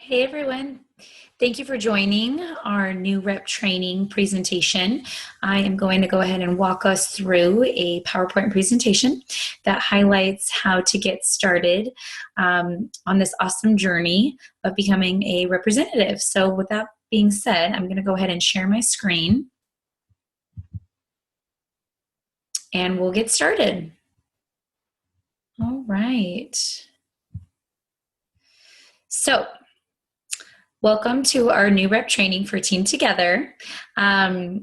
Hey everyone. Thank you for joining our new rep training presentation. I am going to go ahead and walk us through a PowerPoint presentation that highlights how to get started on this awesome journey of becoming a representative. So with that being said, I'm going to go ahead and share my screen and we'll get started. All right. So welcome to our new rep training for Team Together. I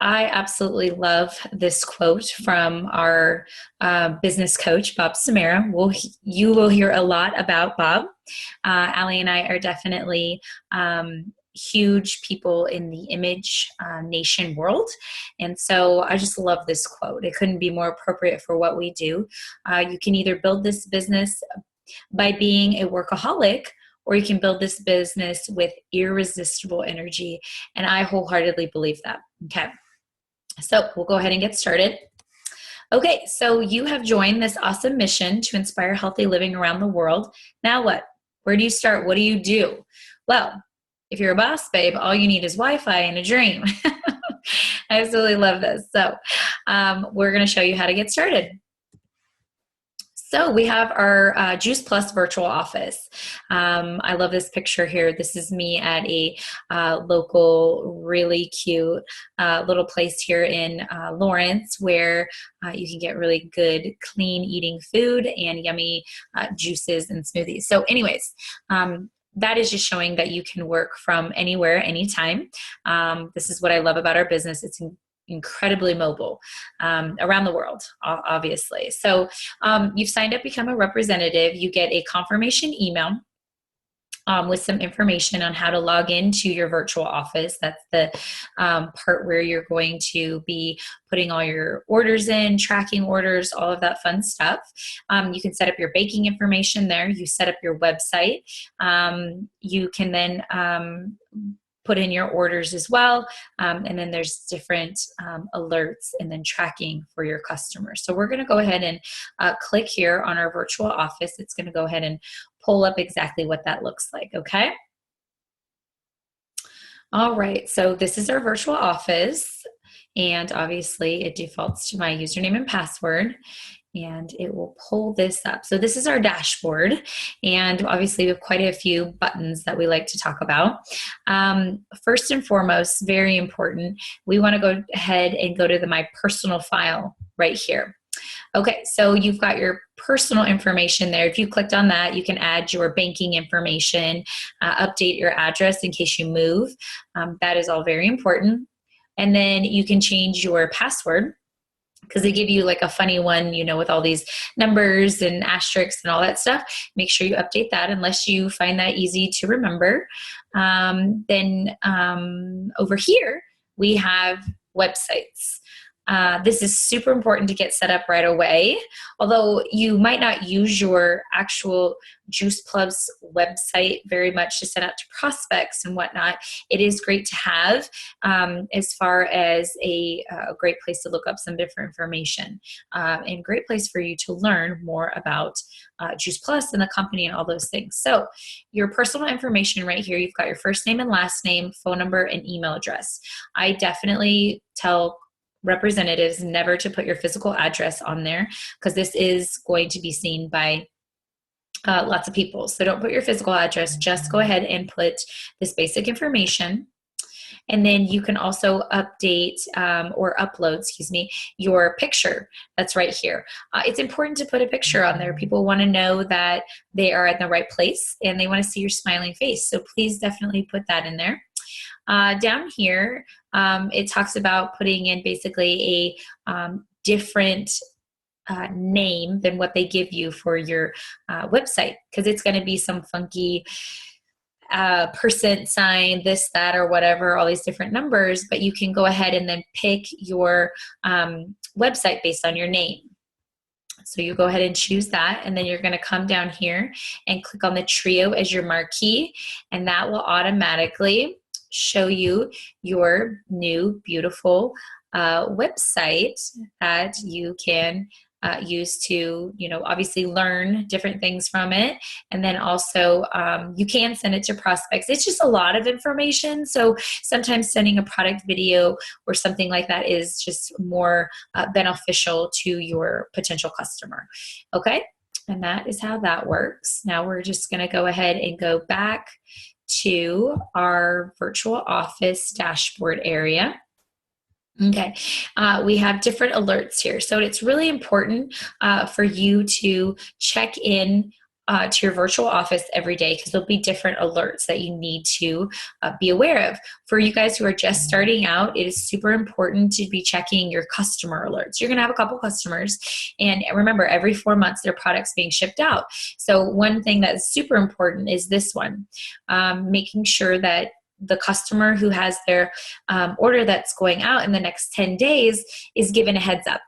absolutely love this quote from our business coach, Bob Samara. You will hear a lot about Bob. Allie and I are definitely huge people in the image nation world. And so I just love this quote. It couldn't be more appropriate for what we do. You can either build this business by being a workaholic, or you can build this business with irresistible energy. And I wholeheartedly believe that. Okay. So we'll go ahead and get started. Okay, so you have joined this awesome mission to inspire healthy living around the world. Now what? Where do you start? What do you do? Well, if you're a boss, babe, all you need is Wi-Fi and a dream. I absolutely love this. So we're going to show you how to get started. So we have our Juice Plus virtual office. I love this picture here. This is me at a local, really cute little place here in Lawrence where you can get really good, clean eating food and yummy juices and smoothies. So anyways, that is just showing that you can work from anywhere, anytime. This is what I love about our business. It's incredibly mobile around the world, obviously. So you've signed up, become a representative. You get a confirmation email with some information on how to log into your virtual office. That's the part where you're going to be putting all your orders in, tracking orders, all of that fun stuff. You can set up your baking information there. You set up your website. You can then put in your orders as well. And then there's different alerts and then tracking for your customers. So we're going to go ahead and click here on our virtual office. It's going to go ahead and pull up exactly what that looks like. Okay. All right. So this is our virtual office. And obviously it defaults to my username and password. And it will pull this up. So this is our dashboard. And obviously we have quite a few buttons that we like to talk about. First and foremost, very important, we want to go ahead and go to my personal file right here. Okay, so you've got your personal information there. If you clicked on that, you can add your banking information, update your address in case you move. That is all very important. And then you can change your password, because they give you like a funny one, you know, with all these numbers and asterisks and all that stuff. Make sure you update that unless you find that easy to remember. Then over here, we have websites. This is super important to get set up right away. Although you might not use your actual Juice Plus website very much to send out to prospects and whatnot, it is great to have as far as a great place to look up some different information and great place for you to learn more about Juice Plus and the company and all those things. So your personal information right here, you've got your first name and last name, phone number, and email address. I definitely tell representatives never to put your physical address on there because this is going to be seen by lots of people. So don't put your physical address, just go ahead and put this basic information. And then you can also update or upload, your picture that's right here. It's important to put a picture on there. People want to know that they are in the right place and they want to see your smiling face. So please definitely put that in there. Down here, it talks about putting in basically a different name than what they give you for your website, because it's going to be some funky percent sign, this, that, or whatever, all these different numbers, but you can go ahead and then pick your website based on your name. So you go ahead and choose that, and then you're going to come down here and click on the trio as your marquee, and that will automatically show you your new beautiful website that you can use to, obviously learn different things from it. And then also you can send it to prospects. It's just a lot of information. So sometimes sending a product video or something like that is just more beneficial to your potential customer. Okay. And that is how that works. Now we're just going to go ahead and go back to our virtual office dashboard area. Okay, we have different alerts here. So it's really important for you to check in to your virtual office every day, because there'll be different alerts that you need to be aware of. For you guys who are just starting out, it is super important to be checking your customer alerts. You're going to have a couple customers, and remember, every 4 months their product's being shipped out. So one thing that's super important is this one, making sure that the customer who has their order that's going out in the next 10 days is given a heads up.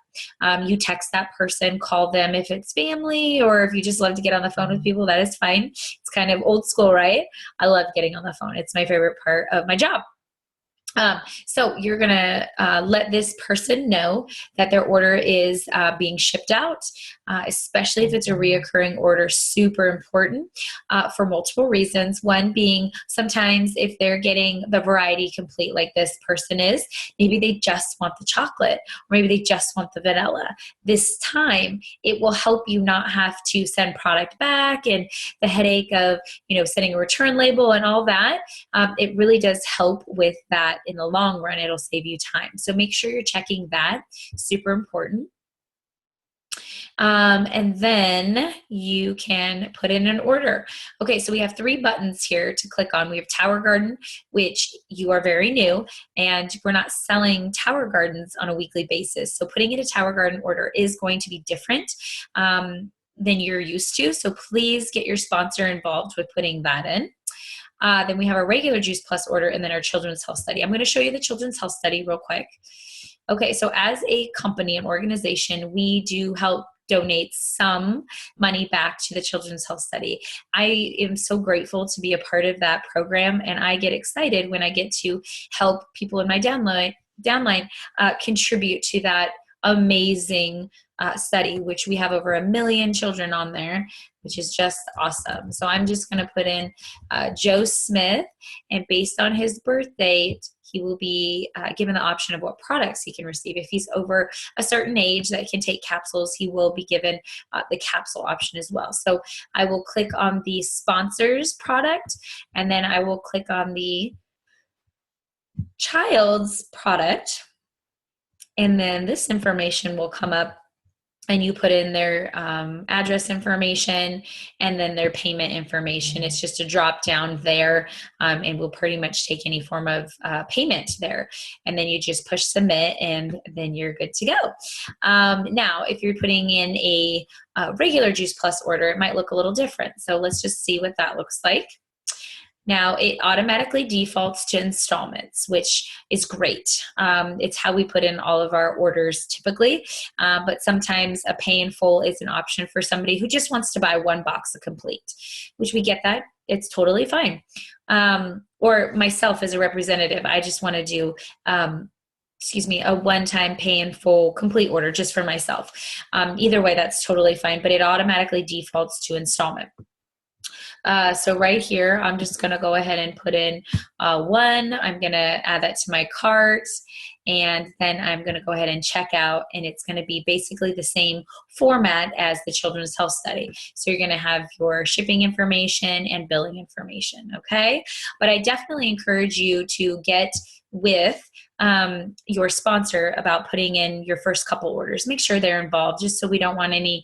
You text that person, call them if it's family, or if you just love to get on the phone with people, that is fine. It's kind of old school, right? I love getting on the phone. It's my favorite part of my job. So you're going to let this person know that their order is being shipped out, especially if it's a reoccurring order. Super important for multiple reasons. One being, sometimes if they're getting the variety complete like this person is, maybe they just want the chocolate, or maybe they just want the vanilla. This time, it will help you not have to send product back and the headache of sending a return label and all that. It really does help with that. In the long run, it'll save you time. So make sure you're checking that. Super important. And then you can put in an order. Okay, so we have 3 buttons here to click on. We have Tower Garden, which you are very new, and we're not selling Tower Gardens on a weekly basis. So putting in a Tower Garden order is going to be different than you're used to. So please get your sponsor involved with putting that in. Then we have our regular Juice Plus order, and then our Children's Health Study. I'm going to show you the Children's Health Study real quick. Okay, so as a company, an organization, we do help donate some money back to the Children's Health Study. I am so grateful to be a part of that program, and I get excited when I get to help people in my downline contribute to that amazing study, which we have over 1 million children on there, which is just awesome. So I'm just going to put in Joe Smith, and based on his birth date, he will be given the option of what products he can receive. If he's over a certain age that can take capsules, he will be given the capsule option as well. So I will click on the sponsors product, and then I will click on the child's product, and then this information will come up, and you put in their address information and then their payment information. It's just a drop down there, and we'll pretty much take any form of payment there. And then you just push submit, and then you're good to go. Now, if you're putting in a regular Juice Plus order, it might look a little different. So let's just see what that looks like. Now, it automatically defaults to installments, which is great. It's how we put in all of our orders typically, but sometimes a pay in full is an option for somebody who just wants to buy 1 box of complete, which we get that. It's totally fine. Or myself as a representative, I just want to do a one-time pay in full complete order just for myself. Either way, that's totally fine, but it automatically defaults to installment. So right here, I'm just going to go ahead and put in 1. I'm going to add that to my cart, and then I'm going to go ahead and check out, and it's going to be basically the same format as the Children's Health Study. So you're going to have your shipping information and billing information, okay? But I definitely encourage you to get with your sponsor about putting in your first couple orders. Make sure they're involved, just so we don't want any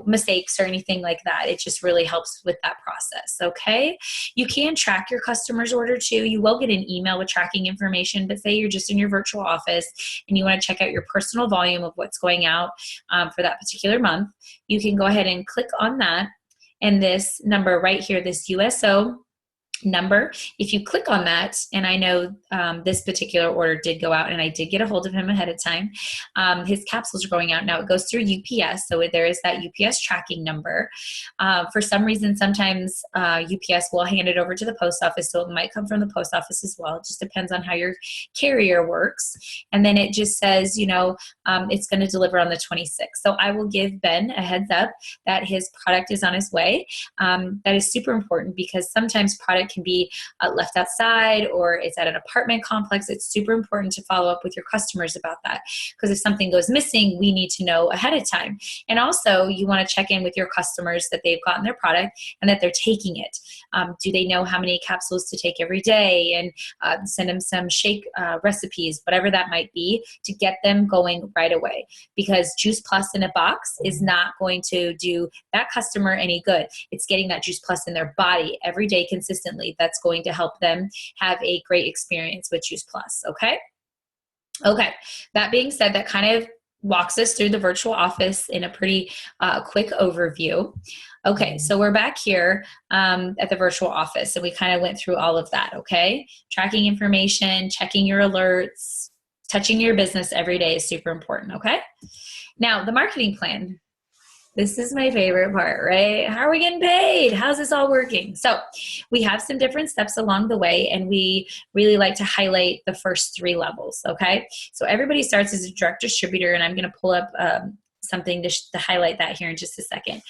mistakes or anything like that. It just really helps with that process. Okay, you can track your customer's order too. You will get an email with tracking information, but say you're just in your virtual office and you want to check out your personal volume of what's going out for that particular month, you can go ahead and click on that, and this number right here, this USO number. If you click on that, and I know this particular order did go out and I did get a hold of him ahead of time. His capsules are going out now. It goes through UPS, so there is that UPS tracking number. For some reason, sometimes UPS will hand it over to the post office, so it might come from the post office as well. It just depends on how your carrier works. And then it just says, it's going to deliver on the 26th. So I will give Ben a heads up that his product is on his way. That is super important because sometimes product can be left outside or it's at an apartment complex. It's super important to follow up with your customers about that, because if something goes missing, we need to know ahead of time. And also you want to check in with your customers that they've gotten their product and that they're taking it. Do they know how many capsules to take every day? And send them some shake recipes, whatever that might be, to get them going right away. Because Juice Plus in a box is not going to do that customer any good. It's getting that Juice Plus in their body every day consistently that's going to help them have a great experience with Juice Plus. Okay, that being said, that kind of walks us through the virtual office in a pretty quick overview. Okay, so we're back here at the virtual office, and we kind of went through all of that. Okay, tracking information, checking your alerts, touching your business every day is super important. Okay, now the marketing plan. This is my favorite part, right? How are we getting paid? How's this all working? So we have some different steps along the way, and we really like to highlight the first 3 levels, okay? So everybody starts as a direct distributor, and I'm going to pull up something to highlight that here in just a second.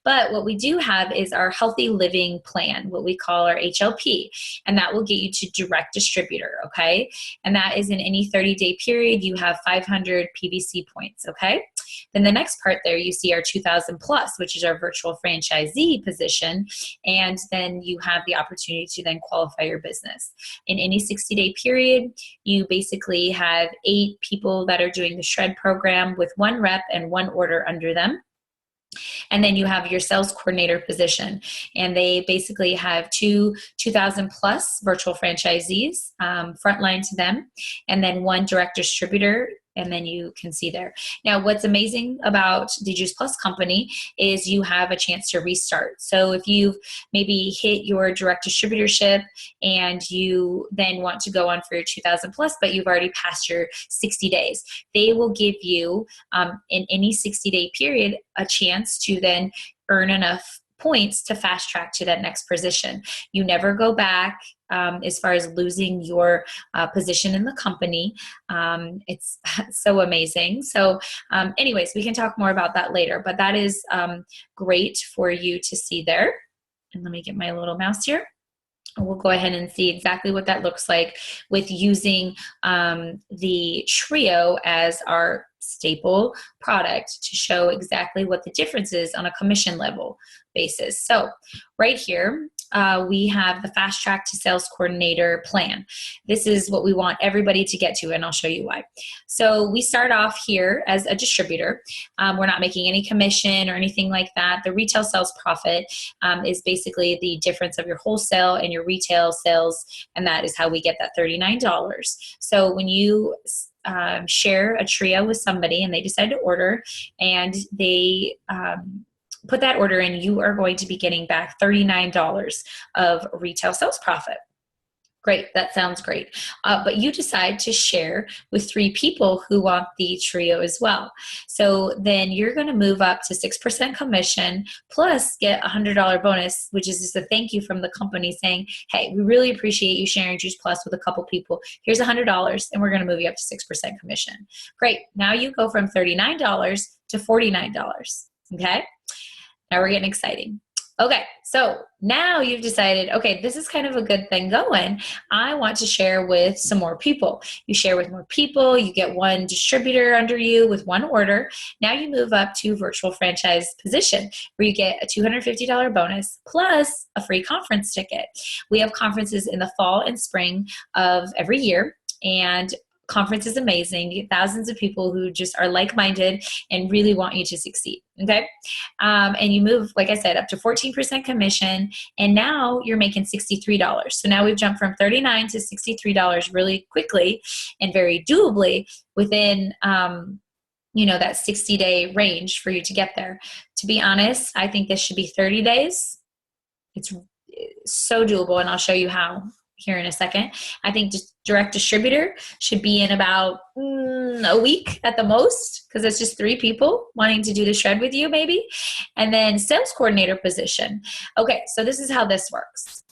But what we do have is our healthy living plan, what we call our HLP, and that will get you to direct distributor, okay? And that is in any 30-day period, you have 500 PVC points, okay? Then the next part there, you see our 2000 plus, which is our virtual franchisee position. And then you have the opportunity to then qualify your business. In any 60-day period, you basically have 8 people that are doing the shred program with 1 rep and 1 order under them. And then you have your sales coordinator position, and they basically have 2,000 plus virtual franchisees, frontline to them, and then 1 direct distributor. And then you can see there. Now, what's amazing about the Juice Plus company is you have a chance to restart. So if you've maybe hit your direct distributorship and you then want to go on for your 2,000 plus, but you've already passed your 60 days, they will give you in any 60-day period a chance to then earn enough points to fast track to that next position. You never go back as far as losing your position in the company. It's so amazing. So anyways, we can talk more about that later, but that is great for you to see there. And let me get my little mouse here. We'll go ahead and see exactly what that looks like with using the Trio as our staple product to show exactly what the difference is on a commission level basis. So right here, we have the fast track to sales coordinator plan. This is what we want everybody to get to, and I'll show you why. So we start off here as a distributor. We're not making any commission or anything like that. The retail sales profit is basically the difference of your wholesale and your retail sales, and that is how we get that $39. So when you share a Trio with somebody and they decide to order and they put that order in, you are going to be getting back $39 of retail sales profit. Great, that sounds great. But you decide to share with 3 people who want the Trio as well. So then you're going to move up to 6% commission plus get a $100 bonus, which is just a thank you from the company saying, hey, we really appreciate you sharing Juice Plus with a couple people. Here's $100 and we're going to move you up to 6% commission. Great. Now you go from $39 to $49. Okay. Now we're getting exciting. Okay, so now you've decided, okay, this is kind of a good thing going. I want to share with some more people. You share with more people, you get 1 distributor under you with 1 order. Now you move up to virtual franchise position where you get a $250 bonus plus a free conference ticket. We have conferences in the fall and spring of every year, and conference is amazing. You get thousands of people who just are like-minded and really want you to succeed, okay? And you move, like I said, up to 14% commission, and now you're making $63. So now we've jumped from $39 to $63 really quickly and very doably within that 60-day range for you to get there. To be honest, I think this should be 30 days. so doable, and I'll show you how here in a second. I think just direct distributor should be in about a week at the most, because it's just 3 people wanting to do the shred with you maybe. And then sales coordinator position. Okay, so this is how this works,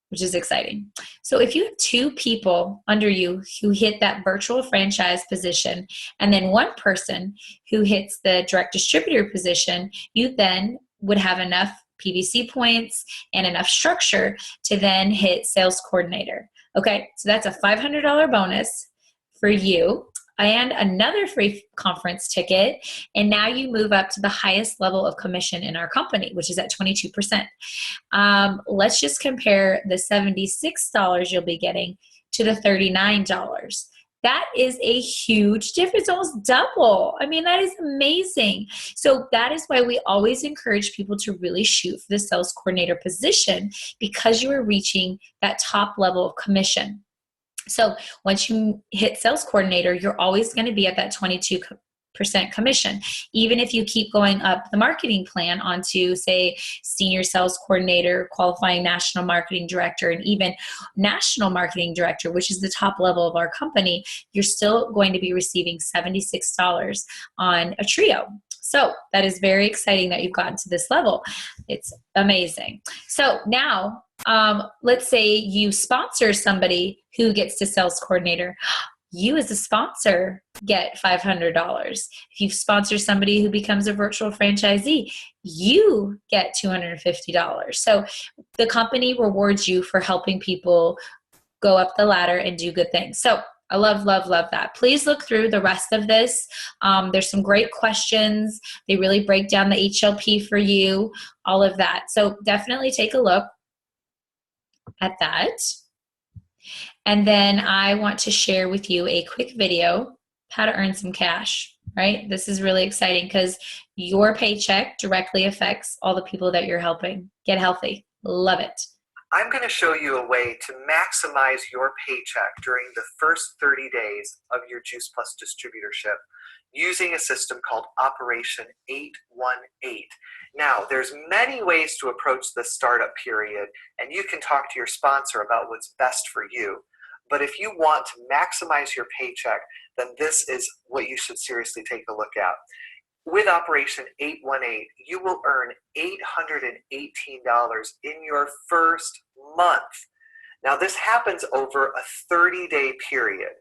which is exciting. So if you have 2 people under you who hit that virtual franchise position, and then 1 person who hits the direct distributor position, you then would have enough PVC points and enough structure to then hit sales coordinator. Okay, so that's a $500 bonus for you and another free conference ticket. And now you move up to the highest level of commission in our company, which is at 22%. Let's just compare the $76 you'll be getting to the $39. That is a huge difference, almost double. I mean, that is amazing. So that is why we always encourage people to really shoot for the sales coordinator position, because you are reaching that top level of commission. So once you hit sales coordinator, you're always going to be at that 22% commission. Even if you keep going up the marketing plan onto, say, senior sales coordinator, qualifying national marketing director, and even national marketing director, which is the top level of our company, you're still going to be receiving $76 on a trio. So that is very exciting that you've gotten to this level. It's amazing. So now, let's say you sponsor somebody who gets to sales coordinator. You as a sponsor get $500. If you sponsor somebody who becomes a virtual franchisee, you get $250. So the company rewards you for helping people go up the ladder and do good things. So I love, love, love that. Please look through the rest of this. There's some great questions. They really break down the HLP for you, all of that. So definitely take a look at that. And then I want to share with you a quick video, how to earn some cash, right? This is really exciting because your paycheck directly affects all the people that you're helping get healthy. Love it. I'm going to show you a way to maximize your paycheck during the first 30 days of your Juice Plus distributorship using a system called Operation 818. Now, there's many ways to approach the startup period, and you can talk to your sponsor about what's best for you. But if you want to maximize your paycheck, then this is what you should seriously take a look at. With Operation 818, you will earn $818 in your first month. Now, this happens over a 30-day period.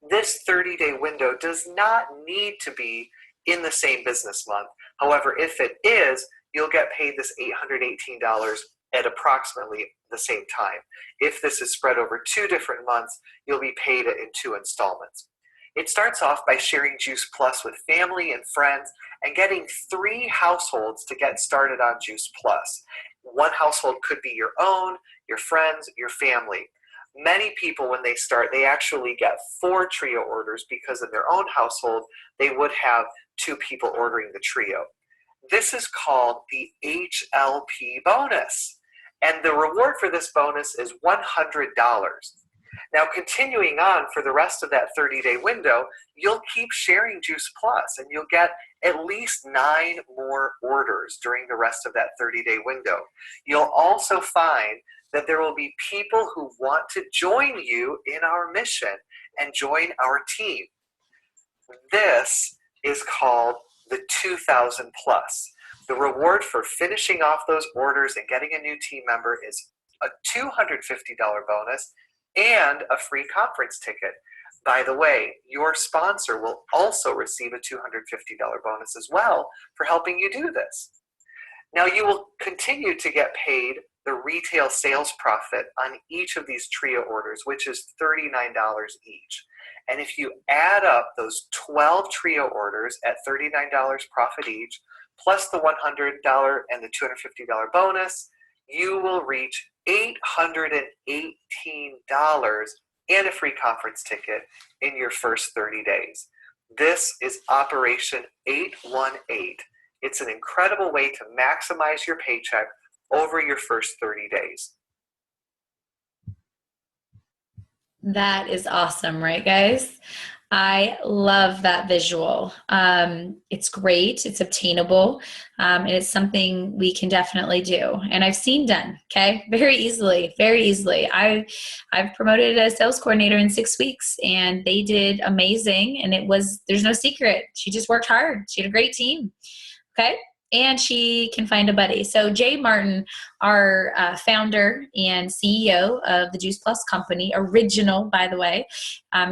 This 30-day window does not need to be in the same business month. However, if it is, you'll get paid this $818 at approximately the same time. If this is spread over 2 different months, you'll be paid it in 2 installments. It starts off by sharing Juice Plus with family and friends and getting 3 households to get started on Juice Plus. 1 household could be your own, your friends, your family. Many people, when they start, they actually get 4 trio orders because in their own household, they would have 2 people ordering the trio. This is called the HLP bonus. And the reward for this bonus is $100. Now, continuing on for the rest of that 30-day window, you'll keep sharing Juice Plus, and you'll get at least 9 more orders during the rest of that 30-day window. You'll also find that there will be people who want to join you in our mission and join our team. This is called the 2,000 Plus. The reward for finishing off those orders and getting a new team member is a $250 bonus and a free conference ticket. By the way, your sponsor will also receive a $250 bonus as well for helping you do this. Now, you will continue to get paid the retail sales profit on each of these trio orders, which is $39 each. And if you add up those 12 trio orders at $39 profit each, plus the $100 and the $250 bonus, you will reach $818 and a free conference ticket in your first 30 days. This is Operation 818. It's an incredible way to maximize your paycheck over your first 30 days. That is awesome, right, guys? I love that visual. It's great. It's obtainable. And it's something we can definitely do. And I've seen done, okay? Very easily, very easily. I've promoted a sales coordinator in 6 weeks and they did amazing. And there's no secret. She just worked hard. She had a great team. Okay. And she can find a buddy. So Jay Martin, our founder and CEO of the Juice Plus company, original, by the way,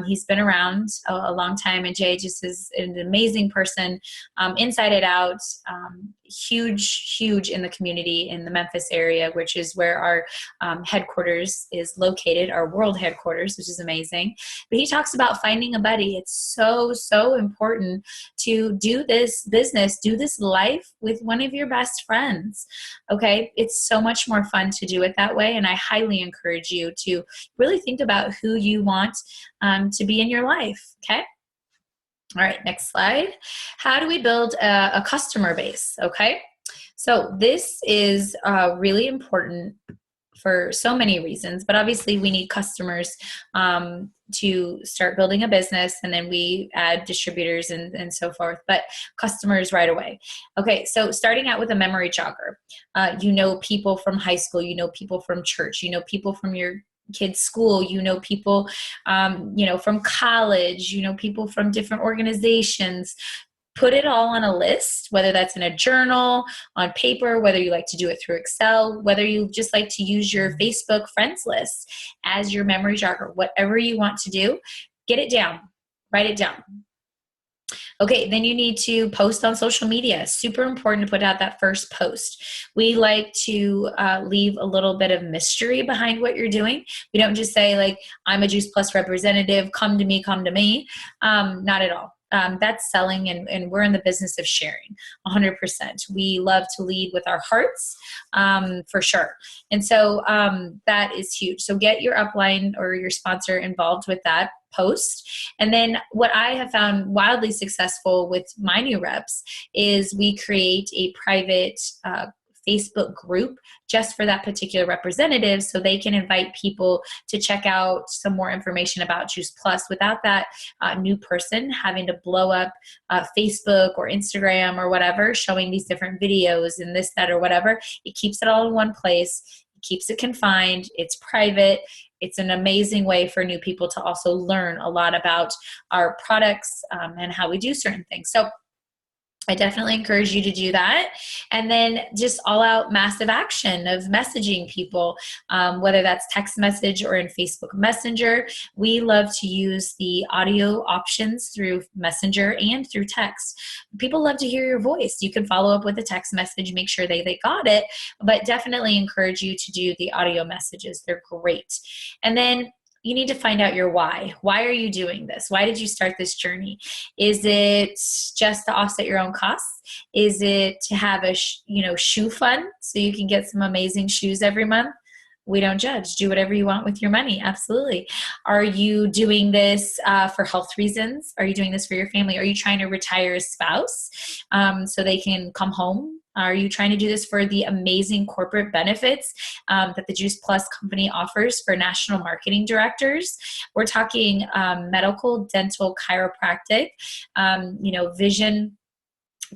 he's been around a long time. And Jay just is an amazing person, inside and out, huge in the community in the Memphis area, which is where our headquarters is located, our world headquarters, which is amazing. But he talks about finding a buddy. It's so important to do this business, do this life with one of your best friends. Okay. It's so much more fun to do it that way. And I highly encourage you to really think about who you want to be in your life. Okay. All right. Next slide. How do we build a customer base? Okay. So this is really important for so many reasons, but obviously we need customers to start building a business, and then we add distributors and so forth, but customers right away. Okay, so starting out with a memory jogger. You know people from high school, you know people from church, you know people from your kids' school, you know people from college, you know people from different organizations. Put it all on a list, whether that's in a journal, on paper, whether you like to do it through Excel, whether you just like to use your Facebook friends list as your memory jogger, whatever you want to do, get it down, write it down. Okay, then you need to post on social media. Super important to put out that first post. We like to leave a little bit of mystery behind what you're doing. We don't just say like, I'm a Juice Plus representative, come to me, come to me. Not at all. That's selling, and we're in the business of sharing 100%. We love to lead with our hearts, for sure. And so that is huge. So get your upline or your sponsor involved with that post. And then what I have found wildly successful with my new reps is we create a private Facebook group just for that particular representative, so they can invite people to check out some more information about Juice Plus without that new person having to blow up Facebook or Instagram or whatever, showing these different videos and this, that, or whatever. It keeps it all in one place. It keeps it confined. It's private. It's an amazing way for new people to also learn a lot about our products and how we do certain things. So I definitely encourage you to do that. And then just all out massive action of messaging people, whether that's text message or in Facebook Messenger. We love to use the audio options through Messenger and through text. People love to hear your voice. You can follow up with a text message, make sure they got it, but definitely encourage you to do the audio messages. They're great. And then you need to find out your why. Why are you doing this? Why did you start this journey? Is it just to offset your own costs? Is it to have a shoe fund so you can get some amazing shoes every month? We don't judge. Do whatever you want with your money. Absolutely. Are you doing this for health reasons? Are you doing this for your family? Are you trying to retire a spouse so they can come home? Are you trying to do this for the amazing corporate benefits that the Juice Plus company offers for national marketing directors? We're talking medical, dental, chiropractic, vision,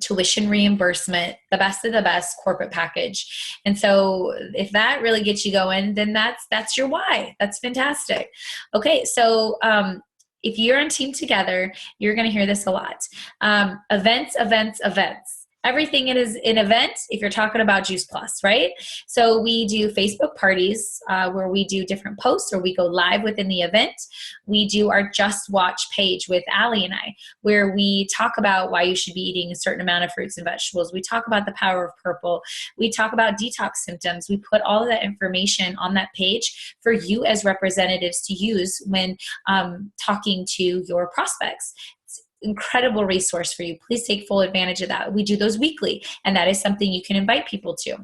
tuition reimbursement, the best of the best corporate package. And so if that really gets you going, then that's your why. That's fantastic. Okay. So, if you're on Team Together, you're going to hear this a lot. Events. Everything is an event if you're talking about Juice Plus, right? So we do Facebook parties where we do different posts or we go live within the event. We do our Just Watch page with Allie and I, where we talk about why you should be eating a certain amount of fruits and vegetables. We talk about the power of purple. We talk about detox symptoms. We put all of that information on that page for you as representatives to use when talking to your prospects. Incredible resource for you. Please take full advantage of that. We do those weekly, and that is something you can invite people to.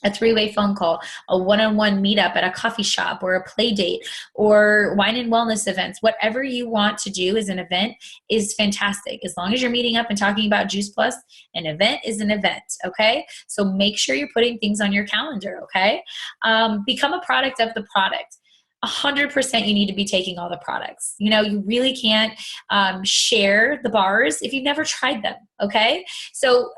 A 3-way phone call, a one-on-one meetup at a coffee shop or a play date or wine and wellness events. Whatever you want to do as an event is fantastic. As long as you're meeting up and talking about Juice Plus, an event is an event, okay? So make sure you're putting things on your calendar, okay? Become a product of the product. 100% you need to be taking all the products. You really can't share the bars if you've never tried them. Okay. So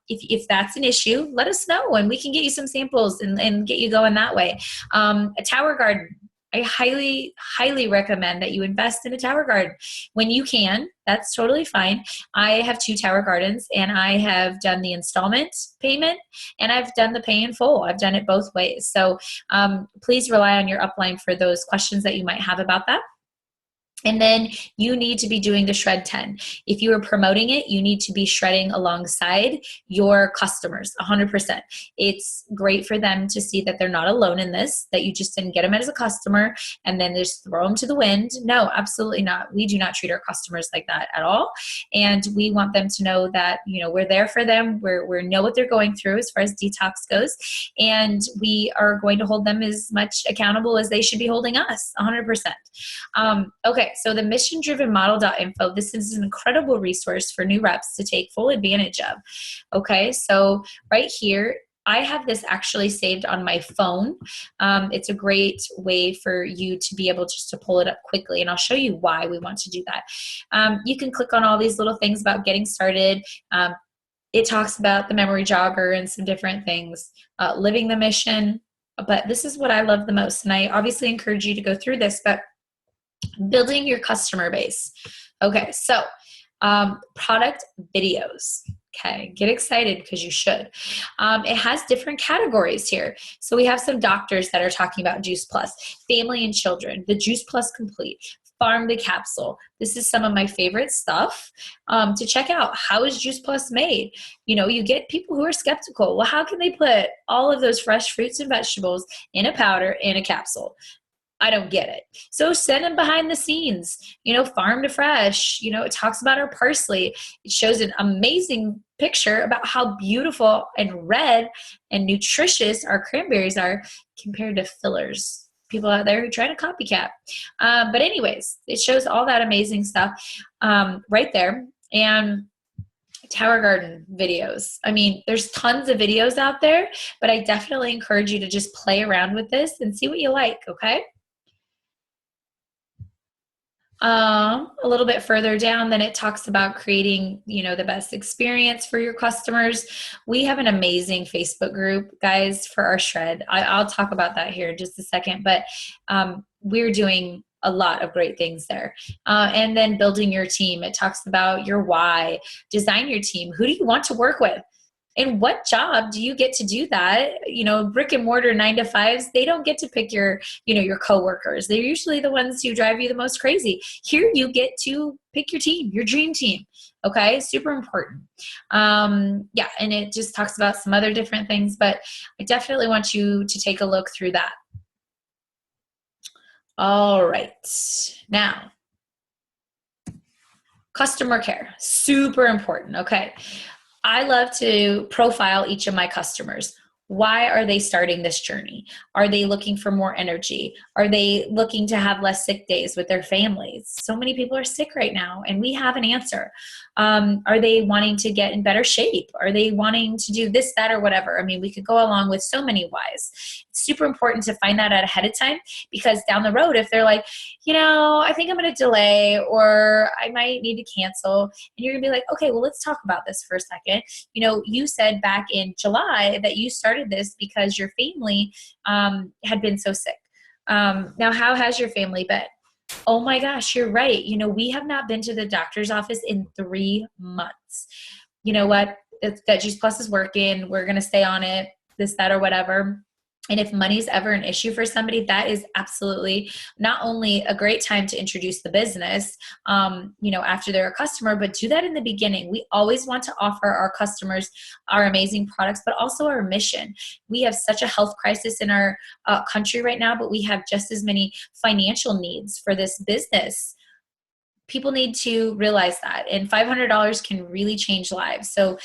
if that's an issue, let us know and we can get you some samples and get you going that way. A tower garden. I highly, highly recommend that you invest in a tower garden when you can. That's totally fine. I have 2 tower gardens and I have done the installment payment and I've done the pay in full. I've done it both ways. So please rely on your upline for those questions that you might have about that. And then you need to be doing the Shred 10. If you are promoting it, you need to be shredding alongside your customers, 100%. It's great for them to see that they're not alone in this, that you just didn't get them as a customer and then just throw them to the wind. No, absolutely not. We do not treat our customers like that at all. And we want them to know that, we're there for them. We know what they're going through as far as detox goes. And we are going to hold them as much accountable as they should be holding us, 100%. Okay. So the mission-driven-model.info, this is an incredible resource for new reps to take full advantage of. Okay, so right here, I have this actually saved on my phone. It's a great way for you to be able just to pull it up quickly, and I'll show you why we want to do that. You can click on all these little things about getting started. It talks about the memory jogger and some different things, living the mission, but this is what I love the most, and I obviously encourage you to go through this, but building your customer base. Okay, so product videos. Okay, get excited because you should. It has different categories here. So we have some doctors that are talking about Juice Plus, family and children, the Juice Plus Complete, Farm the Capsule. This is some of my favorite stuff to check out. How is Juice Plus made? You get people who are skeptical. Well, how can they put all of those fresh fruits and vegetables in a powder in a capsule? I don't get it. So send them behind the scenes, farm to fresh, it talks about our parsley. It shows an amazing picture about how beautiful and red and nutritious our cranberries are compared to fillers. People out there who try to copycat. But anyways, it shows all that amazing stuff right there. And tower garden videos. I mean, there's tons of videos out there, but I definitely encourage you to just play around with this and see what you like, okay? A little bit further down, then it talks about creating, the best experience for your customers. We have an amazing Facebook group, guys, for our shred. I'll talk about that here in just a second, but we're doing a lot of great things there. And then building your team. It talks about your why, design your team. Who do you want to work with? And what job do you get to do that? Brick and mortar 9-to-5s, they don't get to pick your coworkers. They're usually the ones who drive you the most crazy. Here you get to pick your team, your dream team. Okay, super important. And it just talks about some other different things, but I definitely want you to take a look through that. All right, now, customer care, super important. Okay. I love to profile each of my customers. Why are they starting this journey? Are they looking for more energy? Are they looking to have less sick days with their families? So many people are sick right now, and we have an answer. Are they wanting to get in better shape? Are they wanting to do this, that, or whatever? I mean, we could go along with so many whys. It's super important to find that out ahead of time, because down the road, if they're like, I think I'm going to delay, or I might need to cancel, and you're going to be like, okay, well, let's talk about this for a second. You said back in July that you started this because your family had been so sick. Now, how has your family been? Oh my gosh, you're right. We have not been to the doctor's office in 3 months. You know what? That Juice Plus is working. We're going to stay on it, this, that, or whatever. And if money's ever an issue for somebody, that is absolutely not only a great time to introduce the business, after they're a customer, but do that in the beginning. We always want to offer our customers our amazing products, but also our mission. We have such a health crisis in our country right now, but we have just as many financial needs for this business. People need to realize that, and $500 can really change lives. So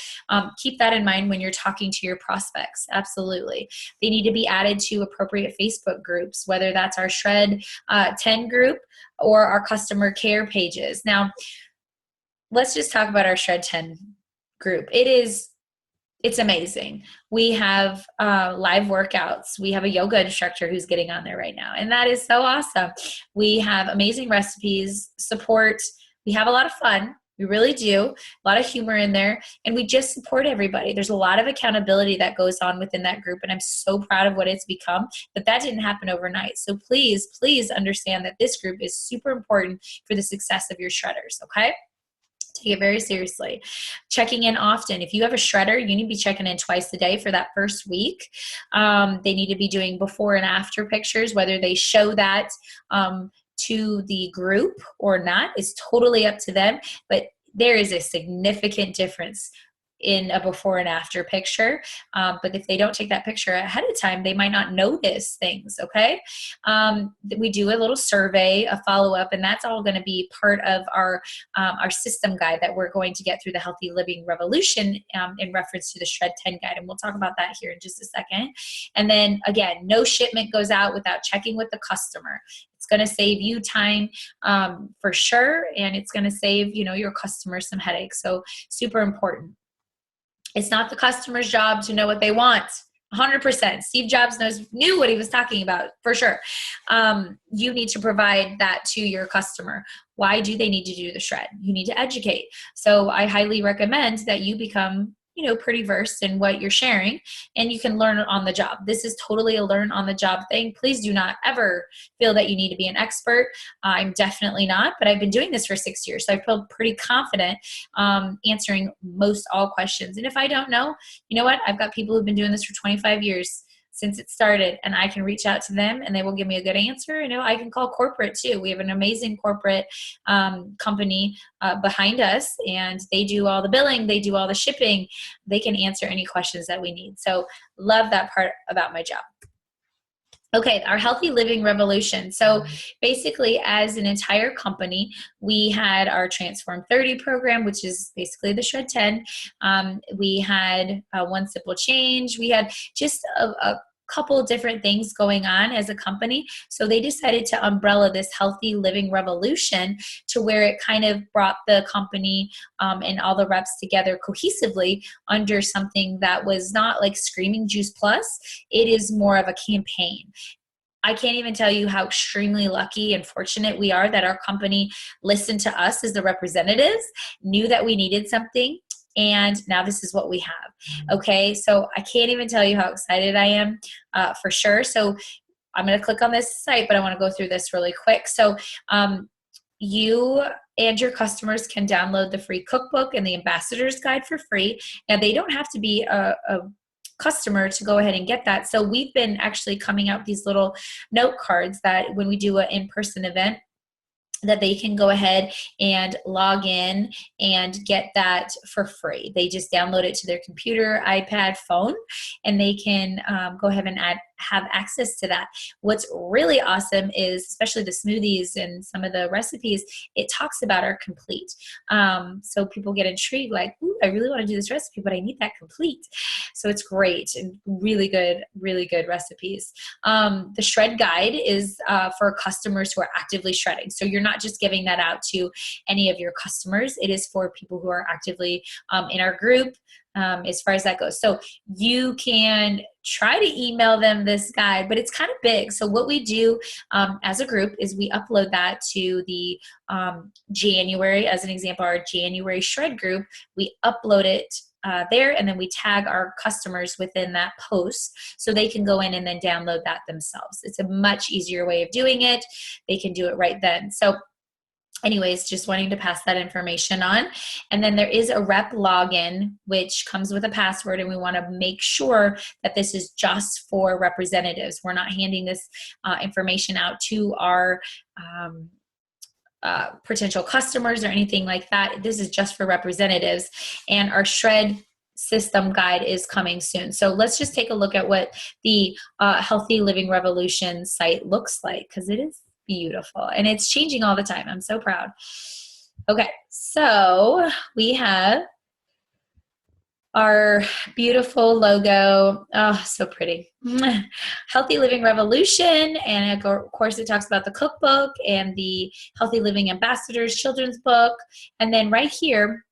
keep that in mind when you're talking to your prospects. Absolutely. They need to be added to appropriate Facebook groups, whether that's our Shred 10 group or our customer care pages. Now, let's just talk about our Shred 10 group. It is It's amazing. We have live workouts. We have a yoga instructor who's getting on there right now, and that is so awesome. We have amazing recipes, support. We have a lot of fun. We really do. A lot of humor in there, and we just support everybody. There's a lot of accountability that goes on within that group, and I'm so proud of what it's become, but that didn't happen overnight. So please, please understand that this group is super important for the success of your shredders, okay? Take it very seriously. Checking in often. If you have a shredder, you need to be checking in twice a day for that first week. They need to be doing before and after pictures, whether they show that to the group or not is totally up to them. But there is a significant difference in a before and after picture. But if they don't take that picture ahead of time, they might not notice things, okay? We do a little survey, a follow-up, and that's all going to be part of our system guide that we're going to get through the Healthy Living Revolution in reference to the Shred 10 guide. And we'll talk about that here in just a second. And then again, no shipment goes out without checking with the customer. It's going to save you time for sure, and it's going to save your customers some headaches. So super important. It's not the customer's job to know what they want. 100%. Steve Jobs knew what he was talking about for sure. You need to provide that to your customer. Why do they need to do the shred? You need to educate. So I highly recommend that you become pretty versed in what you're sharing, and you can learn on the job. This is totally a learn on the job thing. Please do not ever feel that you need to be an expert. I'm definitely not, but I've been doing this for 6 years, so I feel pretty confident answering most all questions. And if I don't know, you know what? I've got people who've been doing this for 25 years since it started, and I can reach out to them and they will give me a good answer. I can call corporate too. We have an amazing corporate company behind us, and they do all the billing, they do all the shipping. They can answer any questions that we need. So love that part about my job. Okay, our Healthy Living Revolution. So basically, as an entire company, we had our Transform 30 program, which is basically the Shred 10. We had One Simple Change. We had just a couple different things going on as a company. So they decided to umbrella this Healthy Living Revolution to where it kind of brought the company and all the reps together cohesively under something that was not like Screaming Juice Plus. It is more of a campaign. I can't even tell you how extremely lucky and fortunate we are that our company listened to us as the representatives, knew that we needed something, and now this is what we have. Okay, so I can't even tell you how excited I am for sure. So I'm going to click on this site, but I want to go through this really quick. So you and your customers can download the free cookbook and the ambassador's guide for free. Now, they don't have to be a customer to go ahead and get that. So we've been actually coming out with these little note cards that when we do an in-person event, that they can go ahead and log in and get that for free. They just download it to their computer, iPad, phone, and they can go ahead and have access to that. What's really awesome is, especially the smoothies and some of the recipes, it talks about our complete. So people get intrigued, like, ooh, I really want to do this recipe, but I need that complete. So it's great and really good recipes. The shred guide is for customers who are actively shredding. So you're not just giving that out to any of your customers. It is for people who are actively in our group. As far as that goes. So you can try to email them this guide, but it's kind of big. So what we do as a group is we upload that to the January, as an example, our January shred group. We upload it there, and then we tag our customers within that post so they can go in and then download that themselves. It's a much easier way of doing it. They can do it right then. So anyways, just wanting to pass that information on. And then there is a rep login, which comes with a password, and we want to make sure that this is just for representatives. We're not handing this information out to our potential customers or anything like that. This is just for representatives. And our shred system guide is coming soon. So let's just take a look at what the Healthy Living Revolution site looks like, because it is beautiful and it's changing all the time. I'm so proud. Okay, so we have our beautiful logo. Oh, so pretty. Healthy Living Revolution. And of course it talks about the cookbook and the Healthy Living Ambassadors children's book. And then right here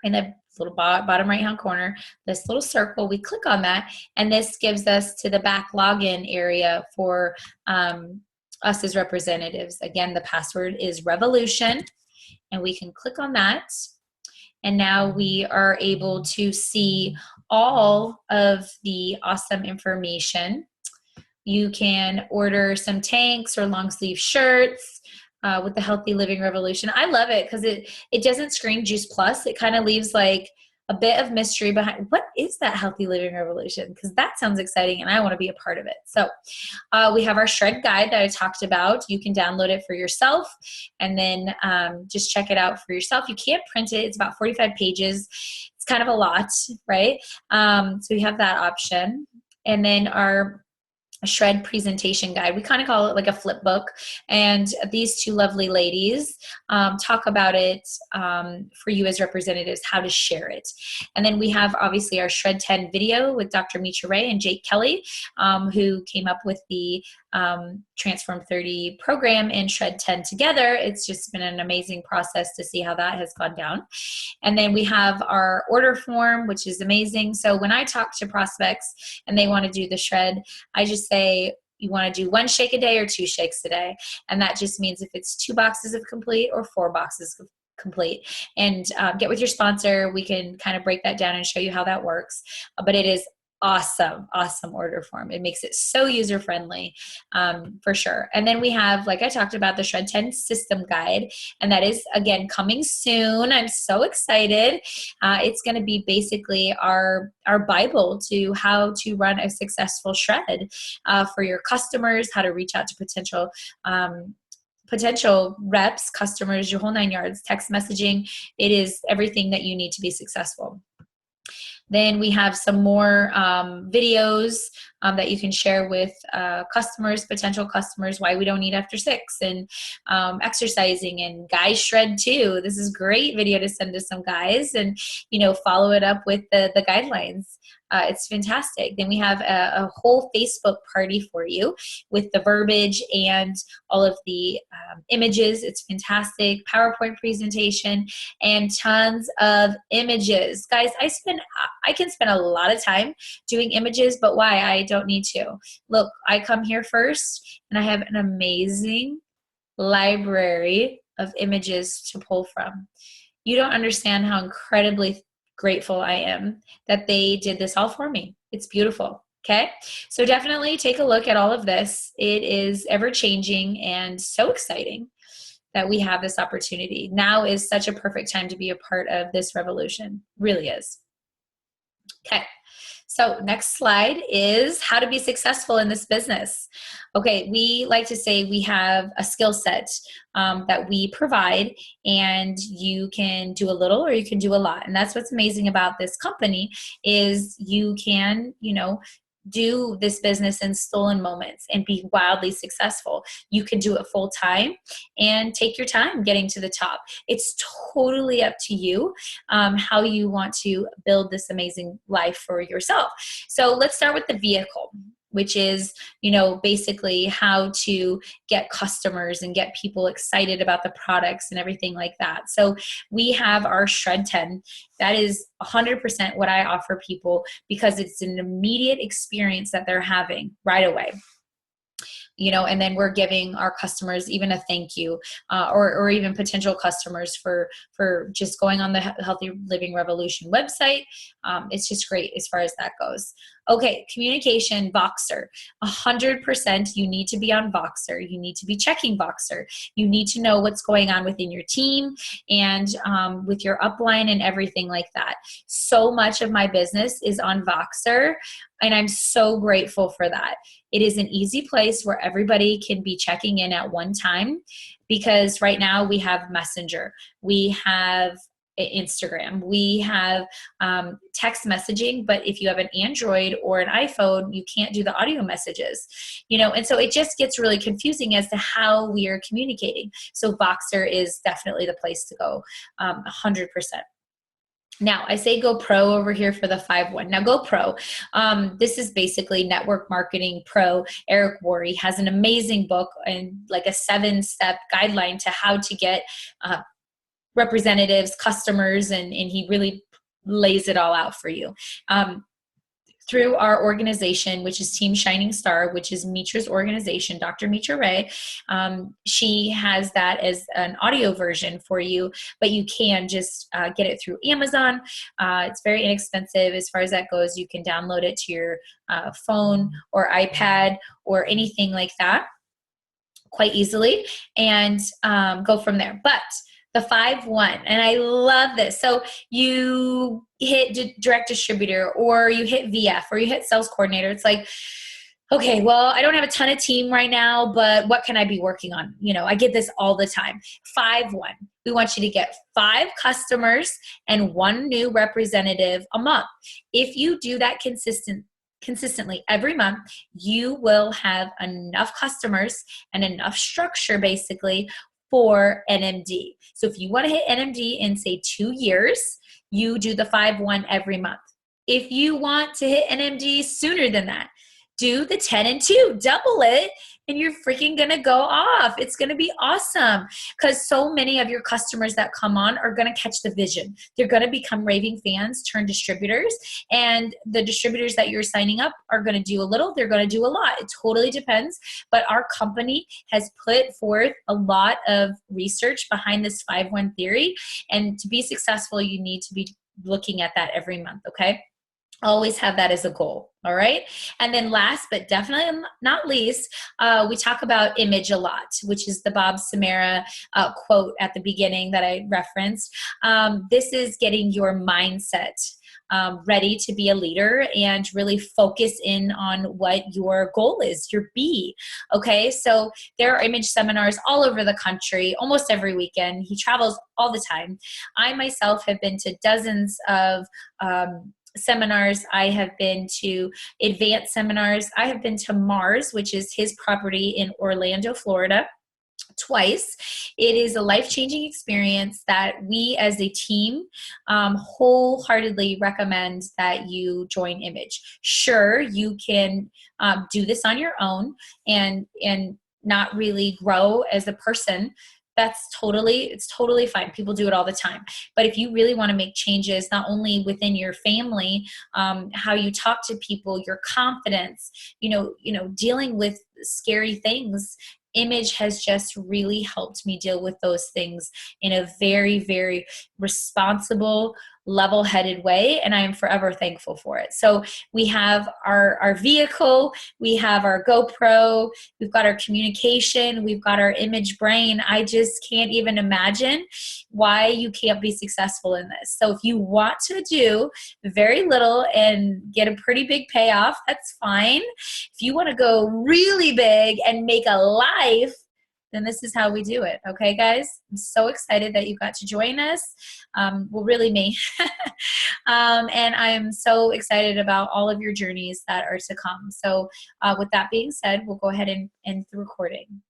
in the little bottom right-hand corner, this little circle, we click on that, and this gives us to the back login area for us as representatives. Again, the password is Revolution, and we can click on that. And now we are able to see all of the awesome information. You can order some tanks or long sleeve shirts with the Healthy Living Revolution. I love it because it doesn't scream Juice Plus. It kind of leaves like a bit of mystery behind what is that Healthy Living Revolution, because that sounds exciting and I want to be a part of it. So we have our shred guide that I talked about. You can download it for yourself and then just check it out for yourself. You can't print it. It's about 45 pages. It's kind of a lot, right? So we have that option. And then our shred presentation guide. We kind of call it like a flip book. And these two lovely ladies talk about it for you as representatives, how to share it. And then we have obviously our Shred 10 video with Dr. Mitra Ray and Jake Kelly, who came up with the Transform 30 program and Shred 10 together. It's just been an amazing process to see how that has gone down. And then we have our order form, which is amazing. So when I talk to prospects and they want to do the shred, I just say, you want to do 1 shake a day or 2 shakes a day. And that just means if it's 2 boxes of complete or 4 boxes of complete. And get with your sponsor. We can kind of break that down and show you how that works. But it is awesome order form. It makes it so user-friendly for sure. And then we have, like I talked about, the Shred 10 system guide, and that is, again, coming soon. I'm so excited. It's going to be basically our Bible to how to run a successful shred for your customers, how to reach out to potential reps, customers, your whole 9 yards, text messaging. It is everything that you need to be successful. Then we have some more videos that you can share with customers, potential customers, why we don't eat after 6, and exercising, and guys shred too. This is a great video to send to some guys, and follow it up with the guidelines. It's fantastic. Then we have a whole Facebook party for you with the verbiage and all of the images. It's fantastic. PowerPoint presentation and tons of images. Guys, I can spend a lot of time doing images, but why? I don't need to. Look, I come here first and I have an amazing library of images to pull from. You don't understand how incredibly grateful I am that they did this all for me. It's beautiful. Okay. So definitely take a look at all of this. It is ever changing and so exciting that we have this opportunity. Now is such a perfect time to be a part of this revolution. Really is. Okay. So next slide is how to be successful in this business. Okay, we like to say we have a skill set that we provide, and you can do a little or you can do a lot. And that's what's amazing about this company is you can, do this business in stolen moments and be wildly successful. You can do it full time and take your time getting to the top. It's totally up to you how you want to build this amazing life for yourself. So let's start with the vehicle, which is, basically how to get customers and get people excited about the products and everything like that. So we have our Shred 10. That is 100% what I offer people because it's an immediate experience that they're having right away. And then we're giving our customers even a thank you or even potential customers for just going on the Healthy Living Revolution website. It's just great as far as that goes. Okay, communication, Voxer. 100% you need to be on Voxer. You need to be checking Voxer. You need to know what's going on within your team and with your upline and everything like that. So much of my business is on Voxer, and I'm so grateful for that. It is an easy place where everybody can be checking in at one time because right now we have Messenger, we have Instagram, we have text messaging, but if you have an Android or an iPhone, you can't do the audio messages, and so it just gets really confusing as to how we are communicating. So Voxer is definitely the place to go, 100%. Now, I say Go Pro over here for the 5-1. Now, Go Pro, this is basically Network Marketing Pro. Eric Worre has an amazing book and like a 7-step guideline to how to get representatives, customers, and he really lays it all out for you. Through our organization, which is Team Shining Star, which is Mitra's organization, Dr. Mitra Ray. She has that as an audio version for you, but you can just get it through Amazon. It's very inexpensive as far as that goes. You can download it to your phone or iPad or anything like that quite easily and go from there. But the 5-1, and I love this. So you hit direct distributor, or you hit VF, or you hit sales coordinator. It's like, okay, well, I don't have a ton of team right now, but what can I be working on? I get this all the time. 5-1. We want you to get 5 customers and 1 new representative a month. If you do that consistently every month, you will have enough customers and enough structure basically for NMD. So if you want to hit NMD in say 2 years, you do the 5-1 every month. If you want to hit NMD sooner than that, do the 10 and 2, double it, and you're freaking gonna go off. It's gonna be awesome, because so many of your customers that come on are gonna catch the vision. They're gonna become raving fans, turn distributors, and the distributors that you're signing up are gonna do a little, they're gonna do a lot. It totally depends, but our company has put forth a lot of research behind this 5-1 theory, and to be successful, you need to be looking at that every month, okay? Always have that as a goal. All right. And then last, but definitely not least, we talk about image a lot, which is the Bob Samara quote at the beginning that I referenced. This is getting your mindset ready to be a leader and really focus in on what your goal is, your B. Okay. So there are image seminars all over the country, almost every weekend. He travels all the time. I myself have been to dozens of seminars. I have been to advanced seminars. I have been to Mars, which is his property in Orlando, Florida, twice. It is a life-changing experience that we as a team wholeheartedly recommend that you join Image. Sure, you can do this on your own and not really grow as a person. It's totally fine. People do it all the time. But if you really want to make changes, not only within your family, how you talk to people, your confidence, dealing with scary things, Image has just really helped me deal with those things in a very, very responsible, level-headed way, and I am forever thankful for it. So we have our vehicle, we have our GoPro, we've got our communication, we've got our Image brain. I just can't even imagine why you can't be successful in this. So if you want to do very little and get a pretty big payoff, that's fine. If you want to go really big and make a life, then this is how we do it. Okay, guys? I'm so excited that you got to join us. Well, really me. And I'm so excited about all of your journeys that are to come. So with that being said, we'll go ahead and end the recording.